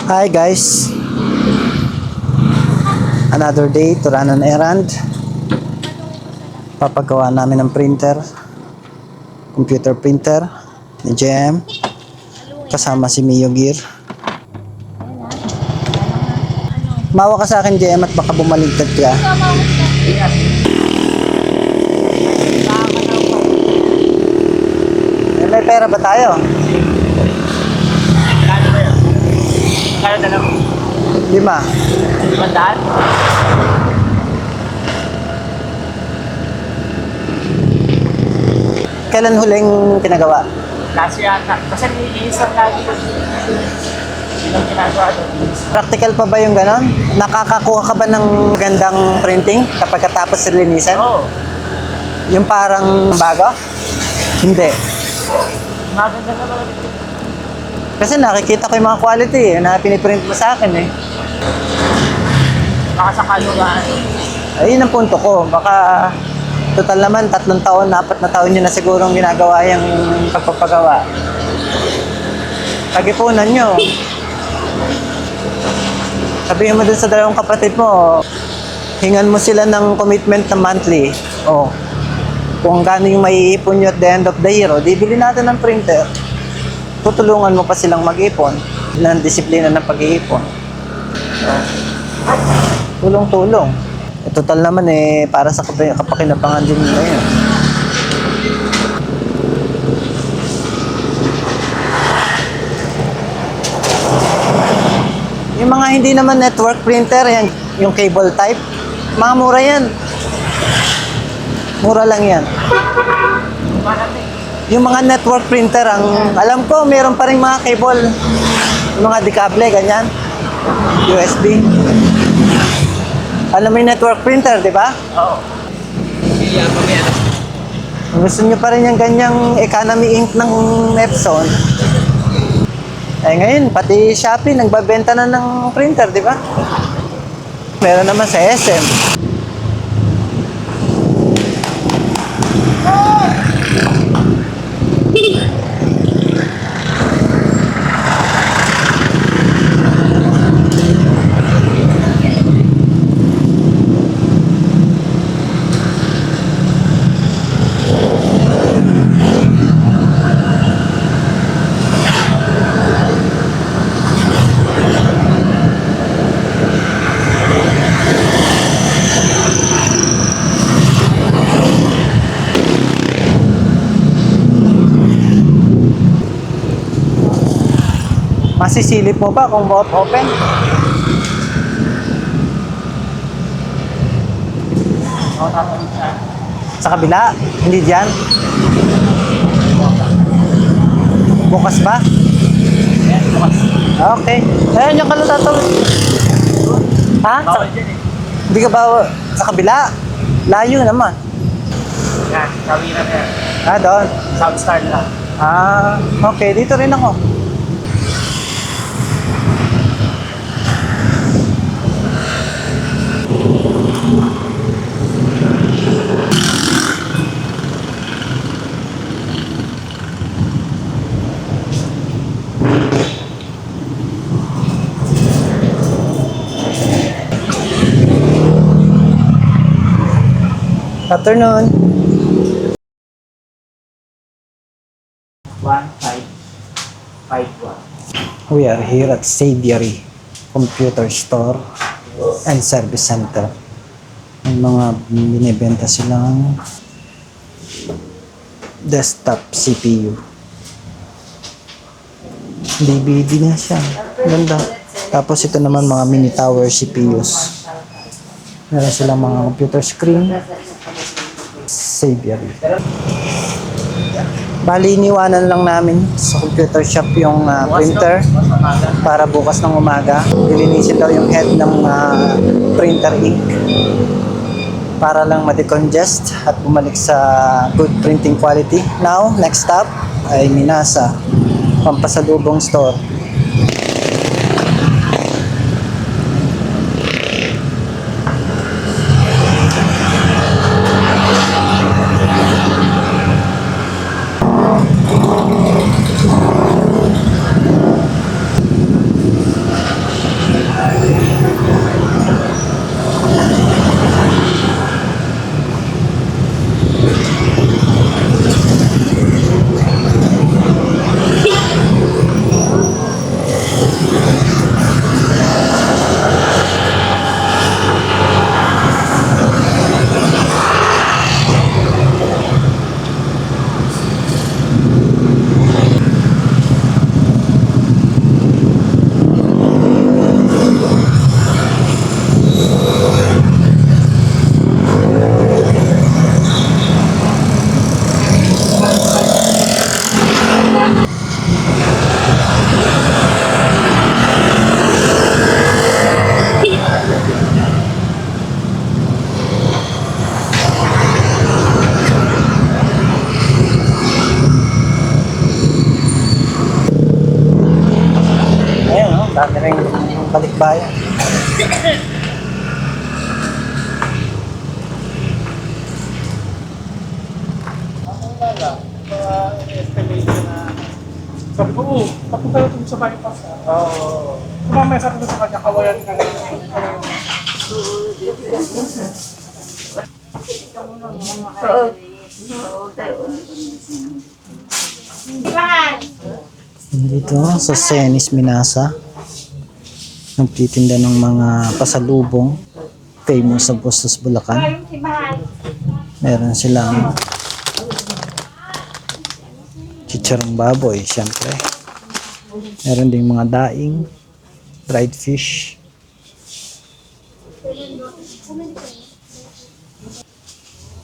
Hi guys, another day to run an errand. Papagawa namin ng printer, computer printer ni JM, kasama si Mio Gear. Mawa ka sa akin JM at baka bumaligtad ka. May pera ba tayo? Kaya na lang. 5. 500? Kailan huling pinagawa? Kasi yata. Kasi nililisap lagi yun. Ilang ginagawa doon. Practical pa ba yung ganon? Nakakakuha ka ba ng gandang printing kapag katapos linisan? Oo. Yung parang bago? Hindi. Maganda naman. Kasi nakikita ko yung mga quality na piniprint mo sa akin eh. Baka sa kalugaan. Ayun ang punto ko. Baka total naman 3 taon, 4 na taon nyo na sigurong ginagawa yung pagpapagawa. Pag-ipunan nyo. Sabihin mo dun sa 2 kapatid mo, hingan mo sila ng commitment na monthly. O, kung gaano yung maiipon nyo at the end of the year, di bili natin ng printer. Tutulungan mo pa silang mag-ipon. Ilang disiplina ng pag-iipon. So, tulong-tulong. Total naman para sa kapakinabangan din nila yun. Yung mga hindi naman network printer, yan, yung cable type, mga mura yan. Mura lang yan. Yung mga network printer, alam ko, meron pa rin mga cable. Yung mga dekable, ganyan. USB. Alam mo yung network printer, di ba? Oo. Kung gusto nyo pa rin yung ganyang economy ink ng Epson, ngayon, pati Shopee, nagbabenta na ng printer, di ba? Meron naman sa SM. Masisilip mo ba kung open? Sa kabila? Hindi dyan? Bukas ba? Okay. Ayan yung kalatato. Ha? Hindi ka ba sa kabila? Layo naman. Yan, kawira na yan. Doon. Soundstar lang. Okay. Dito rin ako. Afternoon. 1551. We are here at Saviary Computer Store and Service Center. May mga binibenta silang desktop CPU. DVD na siya. Ganda. Tapos ito naman mga mini tower CPUs. Meron silang mga computer screen. Saviary. Bali, iniwanan lang namin sa computer shop yung printer para bukas ng umaga. Lilinisin daw yung head ng printer ink para lang ma-decongest at bumalik sa good printing quality. Now, next stop ay Minasa, Pampasalubong Store. rin balikbayan. Escalation na. Sabi ko, papunta na ito sa bypass. Oo. Kumamaya sabi ko sa kanya, kawayan ka na. Dito sa Senis Minasa, nagtitinda ng mga pasalubong famous sa Bustos, Bulacan. Meron silang chicharong baboy, syempre. Meron ding mga daing, dried fish.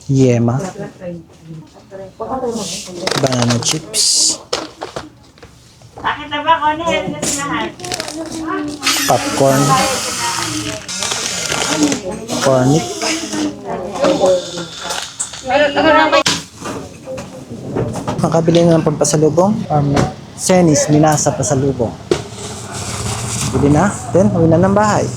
Yema. Banana chips. Bakit na ba ko na yan na sinahan? Popcorn. Cornic. Makabili na ng pagpasalubong. Senis, Minasa, pasalubong. Bili na. Then, uwi na ng bahay.